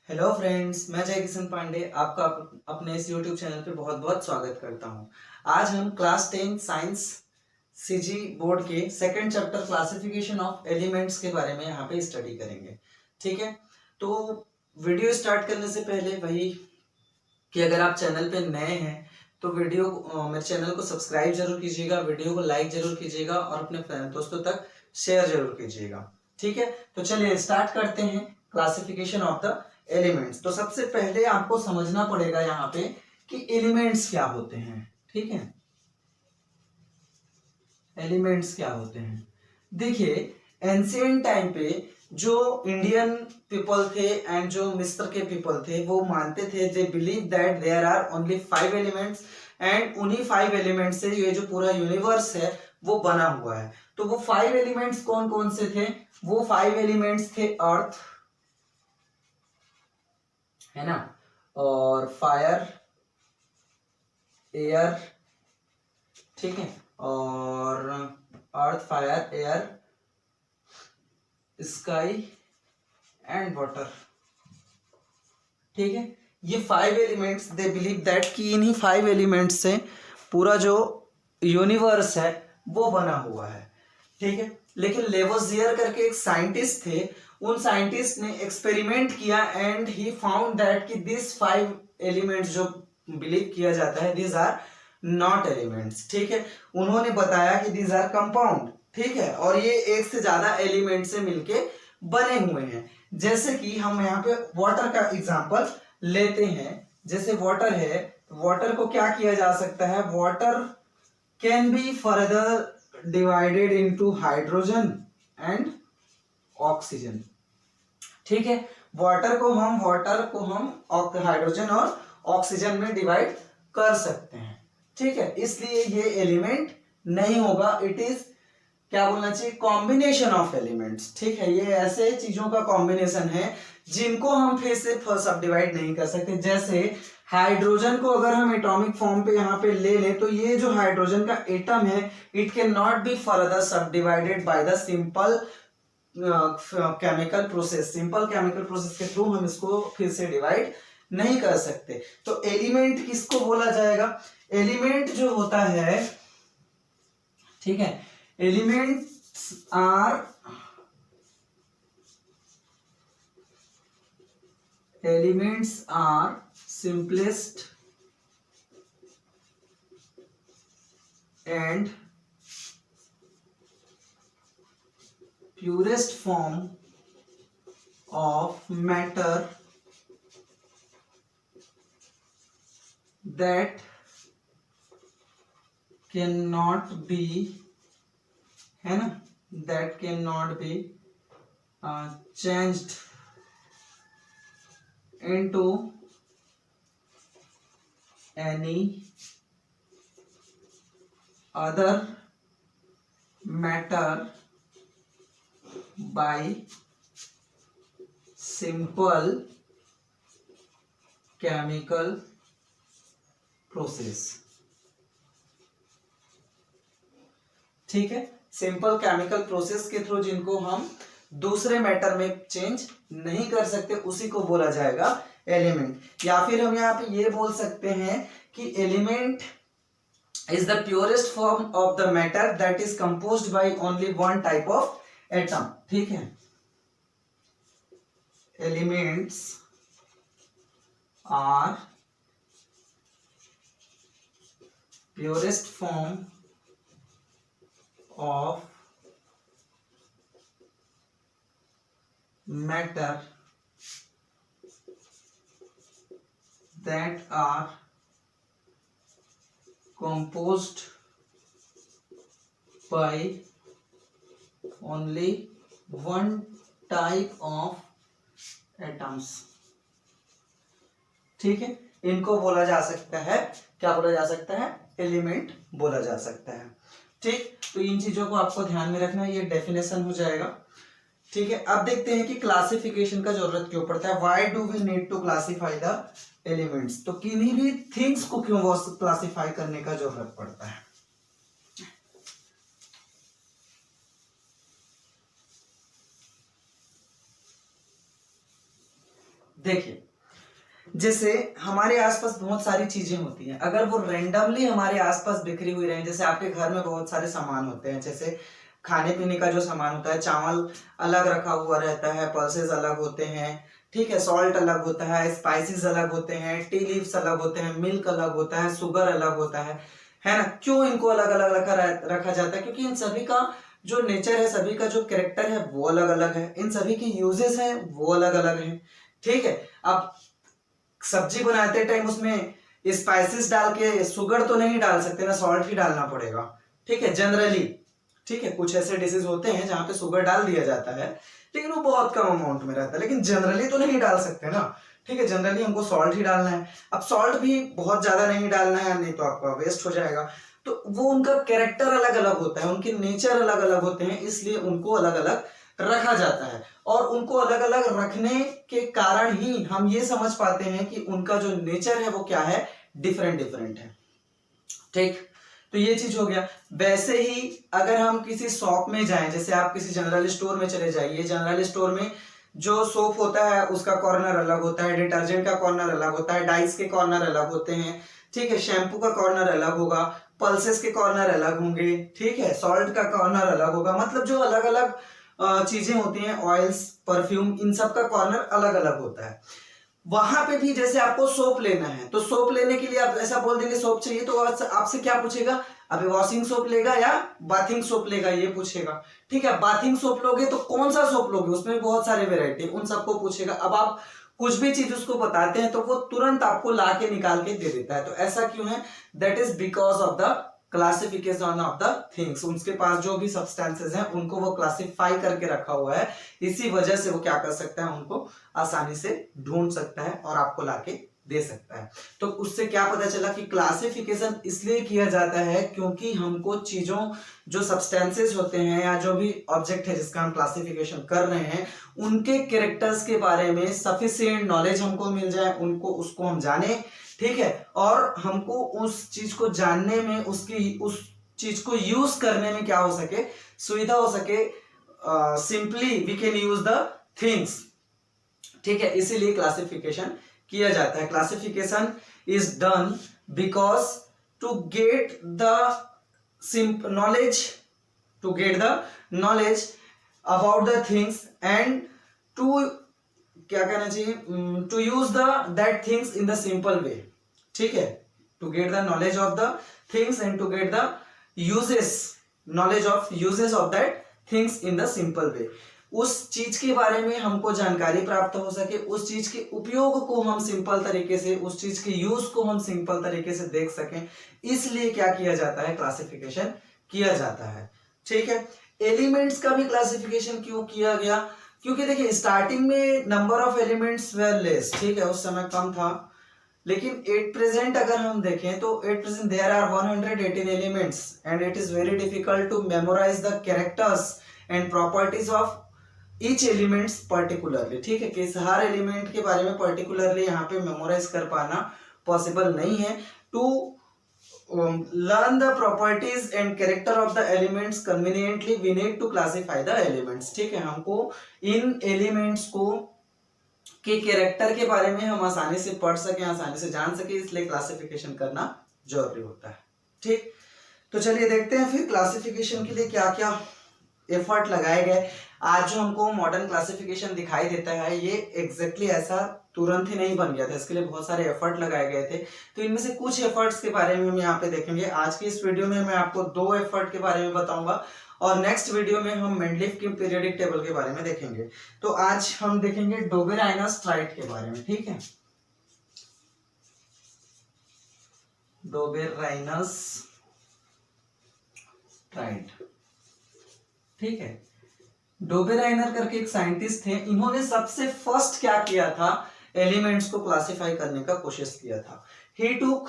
Hello friends, मैं जय किशन पांडे आपका अपने इस यूट्यूब चैनल पे बहुत बहुत स्वागत करता हूँ। आज हम क्लास 10 साइंस सीजी बोर्ड के second chapter classification of elements के बारे में यहाँ पे स्टडी करेंगे। ठीक है, तो वीडियो स्टार्ट करने से पहले वही कि अगर आप चैनल पे नए हैं तो मेरे चैनल को सब्सक्राइब जरूर कीजिएगा, वीडियो को लाइक जरूर कीजिएगा और अपने दोस्तों तक शेयर जरूर कीजिएगा। ठीक है, तो चलिए स्टार्ट करते हैं क्लासिफिकेशन ऑफ द एलिमेंट्स। तो सबसे पहले आपको समझना पड़ेगा यहाँ पे कि एलिमेंट्स क्या होते हैं। ठीक है, एलिमेंट्स क्या होते हैं। देखिए, एंशियंट टाइम पे जो इंडियन पीपल थे एंड जो मिस्र के पीपल थे वो मानते थे, they believe that there are only 5 elements and उन्हीं 5 एलिमेंट्स से ये जो पूरा यूनिवर्स है वो बना हुआ है। तो वो 5 एलिमेंट्स कौन कौन से थे? वो 5 एलिमेंट्स थे अर्थ, है ना, और फायर, एयर, ठीक है, और earth, fire, air, sky and water. ठीक है, ये 5 एलिमेंट्स, दे बिलीव दैट कि इन्हीं 5 एलिमेंट्स से पूरा जो यूनिवर्स है वो बना हुआ है। ठीक है, लेकिन लेवोजियर करके एक साइंटिस्ट थे, उन साइंटिस्ट ने एक्सपेरिमेंट किया एंड ही फाउंड दैट कि दिस 5 एलिमेंट्स जो बिलीव किया जाता है दिस आर नॉट एलिमेंट्स। ठीक है, उन्होंने बताया कि दिस आर कंपाउंड। ठीक है, और ये एक से ज्यादा एलिमेंट से मिलके बने हुए हैं। जैसे कि हम यहाँ पे वाटर का एग्जांपल लेते हैं। जैसे वाटर है, वाटर को क्या किया जा सकता है? Water can be further divided into hydrogen and oxygen. ठीक है, वाटर को हम हाइड्रोजन और ऑक्सीजन में डिवाइड कर सकते हैं। ठीक है, इसलिए ये एलिमेंट नहीं होगा, इट इज क्या बोलना चाहिए, कॉम्बिनेशन ऑफ एलिमेंट्स। ठीक है, ये ऐसे चीजों का कॉम्बिनेशन है जिनको हम फिर से सब डिवाइड नहीं कर सकते। जैसे हाइड्रोजन को अगर हम एटॉमिक फॉर्म पे यहाँ पे ले लें तो ये जो हाइड्रोजन का एटम है it can not be further subdivided by the simple chemical process. Simple chemical process के थ्रू हम इसको फिर से डिवाइड नहीं कर सकते। तो एलिमेंट किसको बोला जाएगा? एलिमेंट जो होता है, ठीक है, elements are simplest and purest form of matter that cannot be, है ना, that cannot be changed into any other matter by simple chemical process। ठीक है, सिंपल केमिकल प्रोसेस के थ्रू जिनको हम दूसरे मैटर में चेंज नहीं कर सकते उसी को बोला जाएगा एलिमेंट। या फिर हम यहाँ पे ये बोल सकते हैं कि element is the purest form of the matter that is composed by only one type of atom। ठीक है, elements are purest form of matter that are composed by only one type of atoms। ठीक है, इनको बोला जा सकता है, क्या बोला जा सकता है? एलिमेंट बोला जा सकता है। ठीक, तो इन चीजों को आपको ध्यान में रखना है, ये डेफिनेशन हो जाएगा। ठीक है, अब देखते हैं कि क्लासिफिकेशन का जरूरत क्यों पड़ता है। Why do we need to classify the elements? तो किन्हीं भी थिंग्स को क्यों क्लासिफाई करने का जरूरत पड़ता है? देखिए, जैसे हमारे आसपास बहुत सारी चीजें होती हैं, अगर वो रेंडमली हमारे आसपास बिखरी हुई रहे, जैसे आपके घर में बहुत सारे सामान होते हैं, जैसे खाने पीने का जो सामान होता है, चावल अलग रखा हुआ रहता है, पल्सेस अलग होते हैं, ठीक है, सॉल्ट अलग होता है, स्पाइसेस अलग होते हैं, टी लीव्स अलग होते हैं, मिल्क अलग होता है, शुगर अलग होता है ना। क्यों इनको अलग अलग रखा जाता है? क्योंकि इन सभी का जो नेचर है, सभी का जो कैरेक्टर है वो अलग अलग है, इन सभी के यूजेस हैं वो अलग अलग है, ठीक है। अब सब्जी बनाते टाइम उसमें स्पाइसेस डाल के शुगर तो नहीं डाल सकते ना, सॉल्ट ही डालना पड़ेगा, ठीक है, जनरली, ठीक है। कुछ ऐसे डिशेज होते हैं जहां पे शुगर डाल दिया जाता है, लेकिन वो बहुत कम अमाउंट में रहता है, लेकिन जनरली तो नहीं डाल सकते ना, ठीक है, जनरली हमको सॉल्ट ही डालना है। अब सॉल्ट भी बहुत ज्यादा नहीं डालना है, नहीं तो आपका वेस्ट हो जाएगा। तो वो उनका कैरेक्टर अलग अलग होता है, उनके नेचर अलग अलग होते हैं, इसलिए उनको अलग अलग रखा जाता है। और उनको अलग अलग रखने के कारण ही हम ये समझ पाते हैं कि उनका जो नेचर है वो क्या है, डिफरेंट डिफरेंट है, ठीक। तो ये चीज हो गया। वैसे ही अगर हम किसी शॉप में जाएं, जैसे आप किसी जनरल स्टोर में चले जाइए, जनरल स्टोर में जो सोप होता है उसका कॉर्नर अलग होता है, डिटर्जेंट का कॉर्नर अलग होता है, डाइस के कॉर्नर अलग होते हैं, ठीक है, शैम्पू का कॉर्नर अलग होगा, पल्सेस के कॉर्नर अलग होंगे, ठीक है, सॉल्ट का कॉर्नर अलग होगा, मतलब जो अलग अलग चीजें होती हैं, ऑयल्स, परफ्यूम, इन सब का कॉर्नर अलग अलग होता है। वहां पे भी जैसे आपको सोप लेना है, तो सोप लेने के लिए आप ऐसा बोल देंगे सोप चाहिए, तो आपसे क्या पूछेगा, अभी वॉशिंग सोप लेगा या बाथिंग सोप लेगा, ये पूछेगा, ठीक है। बाथिंग सोप लोगे तो कौन सा सोप लोगे, उसमें बहुत सारे वेराइटी, उन सबको पूछेगा। अब आप कुछ भी चीज उसको बताते हैं तो वो तुरंत आपको ला के निकाल के दे देता है। तो ऐसा क्यों है? That is because of the classification of the things. उनके पास जो भी सब्सटेंसेस हैं उनको वो क्लासिफाई करके रखा हुआ है, इसी वजह से वो क्या कर सकता है, उनको आसानी से ढूंढ सकता है और आपको लाके दे सकता है। तो उससे क्या पता चला कि क्लासिफिकेशन इसलिए किया जाता है क्योंकि हमको चीजों, जो सब्सटेंसेस होते हैं या जो भी ऑब्जेक्ट है जिसका हम क्लासिफिकेशन कर रहे हैं, उनके कैरेक्टर्स के बारे में सफिशिएंट नॉलेज हमको मिल जाए, उसको हम जाने, ठीक है, और हमको उस चीज को जानने में, उस चीज को यूज करने में क्या हो सके, सुविधा हो सके, simply we can use the things, ठीक है। इसीलिए क्लासिफिकेशन किया जाता है। Classification is done because to get the knowledge about the things and to, क्या कहना चाहिए, to use that things in the simple way, ठीक है, to get the knowledge of the things and to get the knowledge of uses of that things in the simple way. उस चीज के बारे में हमको जानकारी प्राप्त हो सके, उस चीज के उपयोग को हम सिंपल तरीके से, उस चीज के यूज को हम सिंपल तरीके से देख सकें, इसलिए क्या किया जाता है, क्लासिफिकेशन किया जाता है, ठीक है। एलिमेंट्स का भी क्लासिफिकेशन क्यों किया गया? क्योंकि देखिए स्टार्टिंग में number of elements were less, ठीक है, उस समय कम था, लेकिन एट प्रेजेंट अगर हम देखें तो at present there are 118 elements and it is very difficult to memorise the characters and properties of each elements particularly, ठीक है, कि हर एलिमेंट के बारे में पर्टिकुलरली यहाँ पे मेमोराइज कर पाना पॉसिबल नहीं है। To learn the properties and character of the elements conveniently we need to classify the elements, ठीक है। हमको इन एलिमेंट्स को के कैरेक्टर के बारे में हम आसानी से पढ़ सकें, आसानी से जान सके, इसलिए क्लासिफिकेशन करना जरूरी होता है, ठीक। तो चलिए देखते हैं फिर क्लासिफिकेशन के लिए क्या क्या एफर्ट लगाए गए। आज जो हमको मॉडर्न क्लासिफिकेशन दिखाई देता है ये एग्जैक्टली ऐसा तुरंत ही नहीं बन गया था, इसके लिए बहुत सारे एफर्ट लगाए गए थे। तो इनमें से कुछ एफर्ट्स के बारे में हम यहाँ पे देखेंगे। आज की इस वीडियो में मैं आपको 2 एफर्ट के बारे में बताऊंगा और नेक्स्ट वीडियो में हम मेंडलीफ की पीरियोडिक टेबल के बारे में देखेंगे। तो आज हम देखेंगे डोबेराइनस-ट्राइट के बारे में, ठीक है, डोबेराइनस-ट्राइट, ठीक है। डोबेराइनर करके एक साइंटिस्ट थे, इन्होंने सबसे फर्स्ट क्या किया था, एलिमेंट्स को क्लासिफाई करने का कोशिश किया था। He took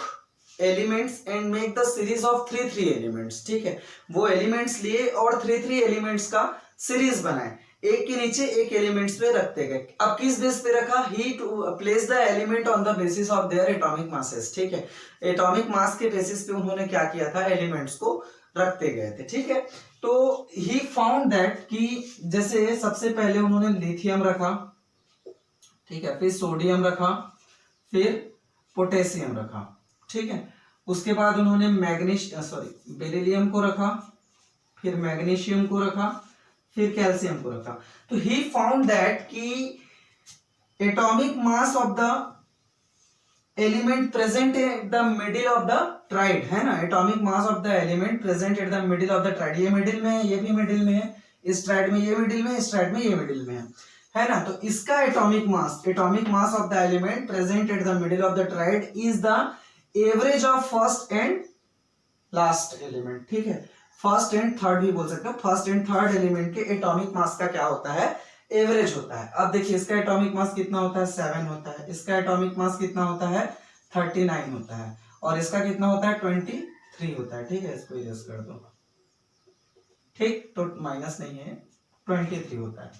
elements and make the series of 3 elements, ठीक है, वो एलिमेंट्स लिए और 3 एलिमेंट्स का सीरीज बनाए, एक के नीचे एक एलिमेंट्स पे रखते गए। अब किस बेस पे रखा? He place the element on the basis of their atomic masses, ठीक है, एटॉमिक मास के बेसिस पे उन्होंने क्या किया था, एलिमेंट्स को रखते गए थे, ठीक है। तो ही फाउंड दैट कि जैसे सबसे पहले उन्होंने लिथियम रखा, ठीक है, फिर सोडियम रखा, फिर पोटेशियम रखा, ठीक है। उसके बाद उन्होंने बेरिलियम को रखा, फिर मैग्नीशियम को रखा, फिर कैल्शियम को रखा। तो ही फाउंड दैट कि atomic mass of the element present at the middle of the tried, है ना, atomic mass of the element present at the middle of the tried, ये मिडिल में है, ये भी मिडिल में है, इस ट्राइड में ये मिडिल में है, इस ट्राइड में ये मिडिल में है ना। तो इसका atomic mass of the element present at the middle of the tried is the average of first and last element, ठीक है। फर्स्ट एंड थर्ड भी बोल सकते हो, फर्स्ट एंड थर्ड एलिमेंट के एटॉमिक मास का क्या होता है, एवरेज होता है। अब देखिए इसका एटॉमिक मास कितना होता है, 7 होता है, इसका एटॉमिक मास कितना होता है, 39 होता है, और इसका कितना होता है, 23 होता है, ठीक है। इसको इरेज कर दो, ठीक, तो माइनस नहीं है, 23 होता है,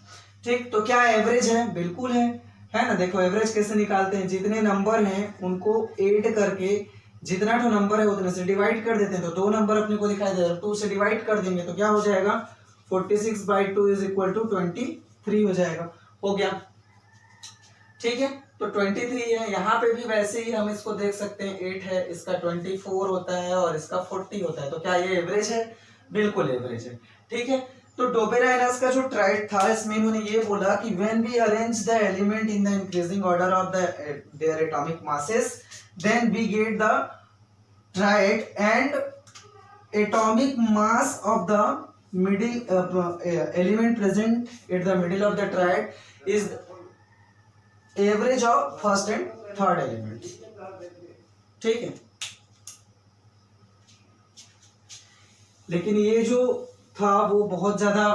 ठीक। तो क्या एवरेज है, बिल्कुल है ना। देखो एवरेज कैसे निकालते हैं, जितने नंबर हैं उनको ऐड करके जितना तो नंबर है उतने से डिवाइड कर देते हैं। तो 2 नंबर अपने को दिखाई दे रहा है, 2 से डिवाइड कर देंगे तो क्या हो जाएगा, 46/2 इज इक्वल टू 23 हो जाएगा, हो गया, ठीक है। तो 23 है, यहाँ पे भी वैसे ही हम इसको देख सकते हैं, 8 है, इसका 24 होता है और इसका 40 होता है। तो क्या ये एवरेज है, बिल्कुल एवरेज है, ठीक है। तो डोबेराइनस का जो ट्राइड था, इसमें इन्होंने ये बोला कि when we arrange the element in the increasing order of their atomic masses, then we get the triad and atomic mass of the middle element present at the middle of the triad is average of first and third element, ठीक है। लेकिन ये जो था वो बहुत ज्यादा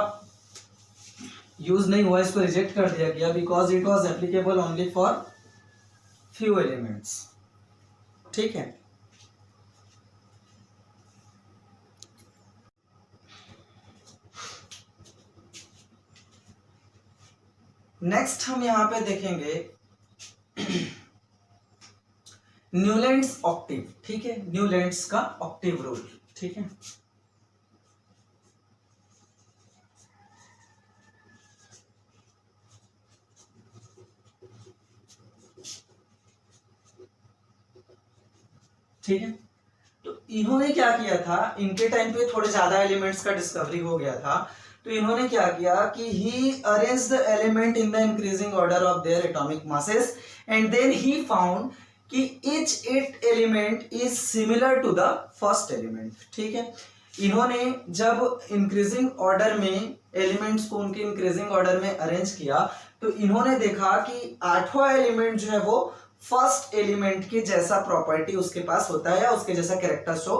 use नहीं हुआ, इसको रिजेक्ट कर दिया गया because it was applicable only for few elements, ठीक है। नेक्स्ट हम यहां पे देखेंगे न्यूलैंड्स ऑक्टेव, ठीक है, न्यूलैंड्स का ऑक्टेव रूल, ठीक है। ठीक है, तो इन्होंने क्या किया था, इनके टाइम पे थोड़े ज्यादा एलिमेंट्स का डिस्कवरी हो गया था। तो इन्होंने क्या किया कि he arrange the element in the increasing order of their atomic masses and then he found कि each 8 element is similar to the first element, ठीक है। इन्होंने जब इंक्रीजिंग ऑर्डर में एलिमेंट्स को उनके इंक्रीजिंग ऑर्डर में अरेंज किया तो इन्होंने देखा कि 8वां एलिमेंट जो है वो फर्स्ट एलिमेंट के जैसा प्रॉपर्टी उसके पास होता है, उसके जैसा कैरेक्टर शो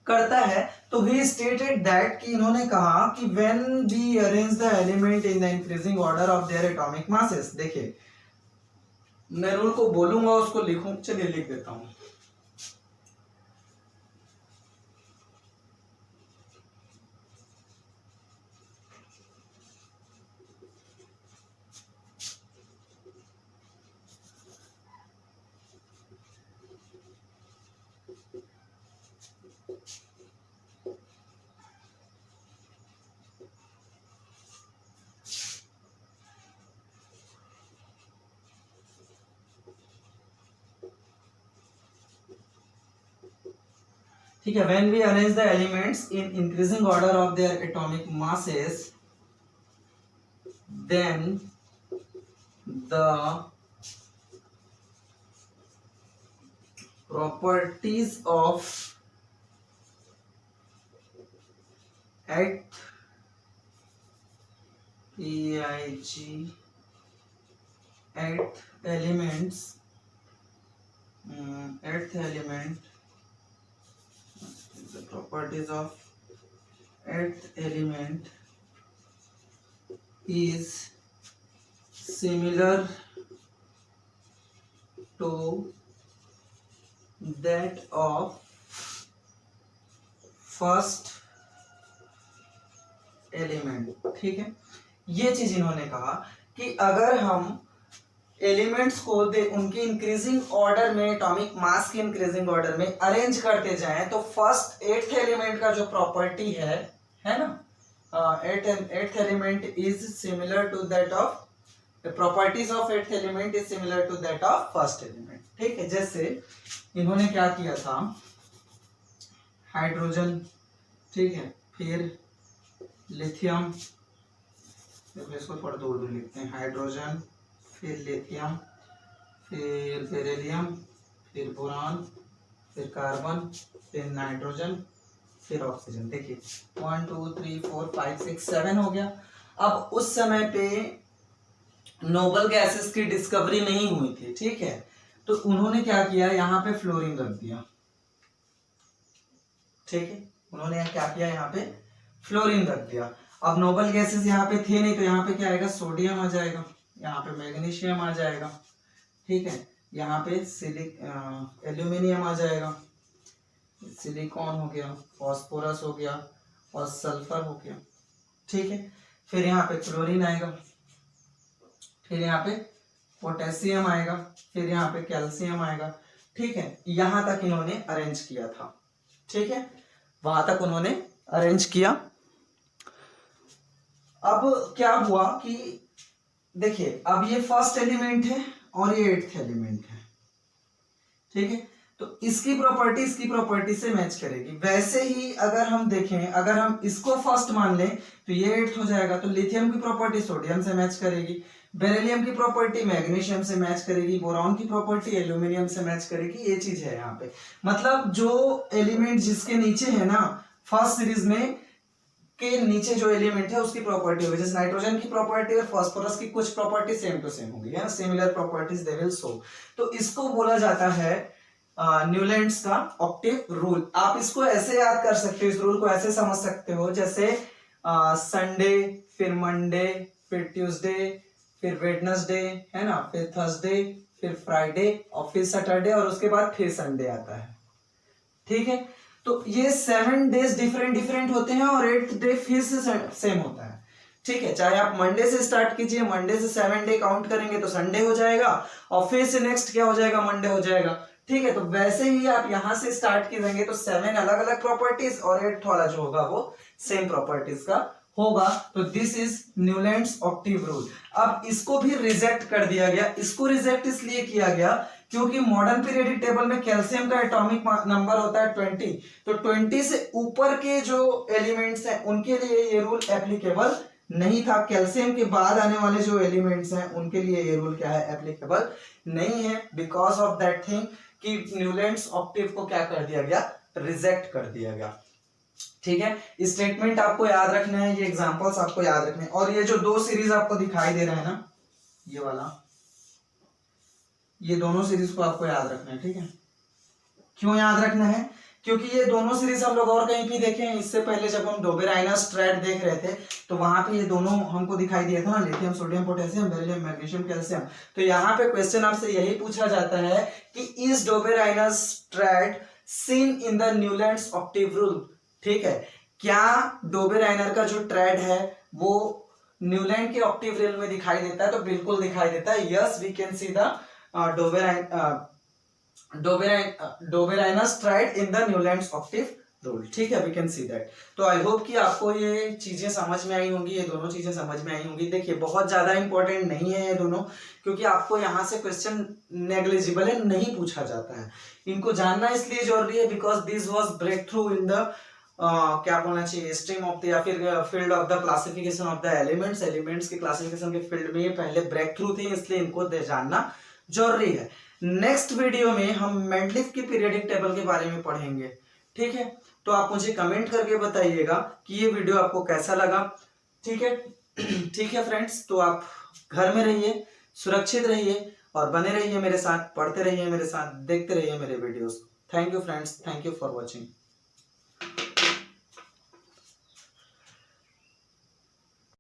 करता है। तो ही स्टेटेड दैट कि इन्होंने कहा कि when we arrange the element in the increasing order of their atomic masses, देखिए मैं रूल को बोलूंगा उसको लिखूं, चलिए लिख देता हूं। ठीक है, when we arrange the elements in increasing order of their atomic masses, then the properties of eighth element the properties of eighth element is similar to that of first element, ठीक है। ये चीज इन्होंने कहा कि अगर हम एलिमेंट्स को उनके इंक्रीजिंग ऑर्डर में, एटॉमिक मास के इंक्रीजिंग ऑर्डर में अरेंज करते जाएं तो फर्स्ट 8th एलिमेंट का जो प्रॉपर्टी है ना, 8th element is similar to that of properties of eighth element is similar to that of first element. ठीक है, जैसे इन्होंने क्या किया था, हाइड्रोजन, ठीक है, फिर लिथियम, इसको थोड़ा दूर दूर लिखते हैं, हाइड्रोजन, फिर लिथियम, फिर बेरिलियम, फिर बोरान, फिर कार्बन, फिर नाइट्रोजन, फिर ऑक्सीजन। देखिए 1 2 3 4 5 6 7 हो गया। अब उस समय पे नोबल गैसेस की डिस्कवरी नहीं हुई थी, ठीक है, तो उन्होंने क्या किया, यहाँ पे फ्लोरीन रख दिया। ठीक है, उन्होंने क्या किया, यहाँ पे फ्लोरीन रख दिया। अब नोबल गैसेस यहाँ पे थे नहीं, तो यहाँ पे क्या आएगा, सोडियम आ जाएगा, यहाँ पे मैग्नीशियम आ जाएगा, ठीक है, यहाँ पे एल्यूमिनियम आ जाएगा, सिलिकॉन हो गया, फॉस्फोरस हो गया और सल्फर हो गया। ठीक है, फिर यहाँ पे क्लोरीन आएगा, फिर यहाँ पे पोटेशियम आएगा, फिर यहाँ पे कैल्शियम आएगा। ठीक है, यहां तक इन्होंने अरेंज किया था। ठीक है, वहां तक उन्होंने अरेंज किया। अब क्या हुआ कि देखिए, अब ये फर्स्ट एलिमेंट है और ये एट्थ एलिमेंट है। ठीक है, तो इसकी प्रॉपर्टी से मैच करेगी। वैसे ही अगर हम देखें, अगर हम इसको फर्स्ट मान लें तो ये एट्थ हो जाएगा, तो लिथियम की प्रॉपर्टी सोडियम से मैच करेगी, बेरिलियम की प्रॉपर्टी मैग्नीशियम से मैच करेगी, बोरॉन की प्रॉपर्टी एल्यूमिनियम से मैच करेगी। ये चीज है यहाँ पे, मतलब जो एलिमेंट जिसके नीचे है ना, फर्स्ट सीरीज में के नीचे जो एलिमेंट है उसकी प्रॉपर्टी होगी। जैसे नाइट्रोजन की प्रॉपर्टी और फास्फोरस की कुछ प्रॉपर्टी सेम टू सेम होगी, है ना, similar properties they will show. तो इसको बोला जाता है न्यूलैंड्स का ऑक्टेव रूल। आप इसको ऐसे याद कर सकते हो, इस रूल को ऐसे समझ सकते हो, जैसे संडे, फिर मंडे, फिर ट्यूसडे, फिर वेडनेसडे, है ना, फिर थर्सडे, फिर फ्राइडे और फिर सैटरडे और उसके बाद फिर संडे आता है। ठीक है, तो ये 7 डेज डिफरेंट होते हैं और 8th डे फिर से सेम होता है। ठीक है, चाहे आप मंडे से स्टार्ट कीजिए, मंडे से 7 डे काउंट करेंगे तो संडे हो जाएगा और फिर से नेक्स्ट क्या हो जाएगा, मंडे हो जाएगा। ठीक है, तो वैसे ही आप यहां से स्टार्ट करेंगे तो 7 अलग अलग प्रॉपर्टीज और 8th वाला जो होगा वो सेम प्रॉपर्टीज का होगा। तो this is Newlands octave rule. अब इसको भी रिजेक्ट कर दिया गया। इसको रिजेक्ट इसलिए किया गया क्योंकि मॉडर्न पीरियोडिक टेबल में कैल्शियम का एटॉमिक नंबर होता है 20, तो 20 से ऊपर के जो एलिमेंट्स हैं उनके लिए ये रूल एप्लीकेबल नहीं था। कैल्शियम के बाद आने वाले जो एलिमेंट्स हैं उनके लिए ये रूल क्या है, एप्लीकेबल नहीं है। बिकॉज ऑफ दैट थिंग कि न्यूलैंड्स ऑक्टेव को क्या कर दिया गया, रिजेक्ट कर दिया गया। ठीक है, स्टेटमेंट आपको याद रखना है, ये एग्जांपल्स आपको याद रखने हैं। और ये जो 2 सीरीज आपको दिखाई दे रहा है ना, ये वाला, ये दोनों सीरीज को आपको याद रखना है। ठीक है, क्यों याद रखना है, क्योंकि ये दोनों सीरीज हम लोग और कहीं भी देखे हैं। इससे पहले जब हम डोबेराइनस स्ट्रैट देख रहे थे तो वहां पे ये दोनों हमको दिखाई दिया था ना, lithium, sodium, potassium, beryllium, magnesium, calcium. तो यहाँ पे क्वेश्चन आपसे यही पूछा जाता है कि is Döbereiner's straight seen in the Newlands octave rule. ठीक है, क्या डोबेराइनर का जो ट्रेड है वो न्यूलैंड के ऑक्टेव रूल में दिखाई देता है? तो बिल्कुल दिखाई देता है। Yes, we can see the Dobereiner's triad in the Newlands octave rule. ठीक है, वी कैन सी दैट। तो आई होप कि आपको ये चीजें समझ में आई होंगी, ये दोनों चीजें समझ में आई होंगी। देखिए, बहुत ज्यादा इंपॉर्टेंट नहीं है ये दोनों, क्योंकि आपको यहाँ से क्वेश्चन नेग्लिजिबल है, नहीं पूछा जाता है। इनको जानना इसलिए जरूरी है because this was breakthrough in the क्या बोलना चाहिए, स्ट्रीम ऑफ द या फिर field of the classification of the elements के क्लासिफिकेशन के फील्ड में ये पहले ब्रेक थ्रू थी, इसलिए इनको जानना जरूरी है। नेक्स्ट वीडियो में हम मेंडलीफ की पीरियोडिक टेबल के बारे में पढ़ेंगे। ठीक है, तो आप मुझे कमेंट करके बताइएगा कि ये वीडियो आपको कैसा लगा। ठीक है, ठीक है फ्रेंड्स, तो आप घर में रहिए, सुरक्षित रहिए और बने रहिए मेरे साथ, पढ़ते रहिए मेरे साथ, देखते रहिए मेरे videos. Thank you friends, thank you for watching.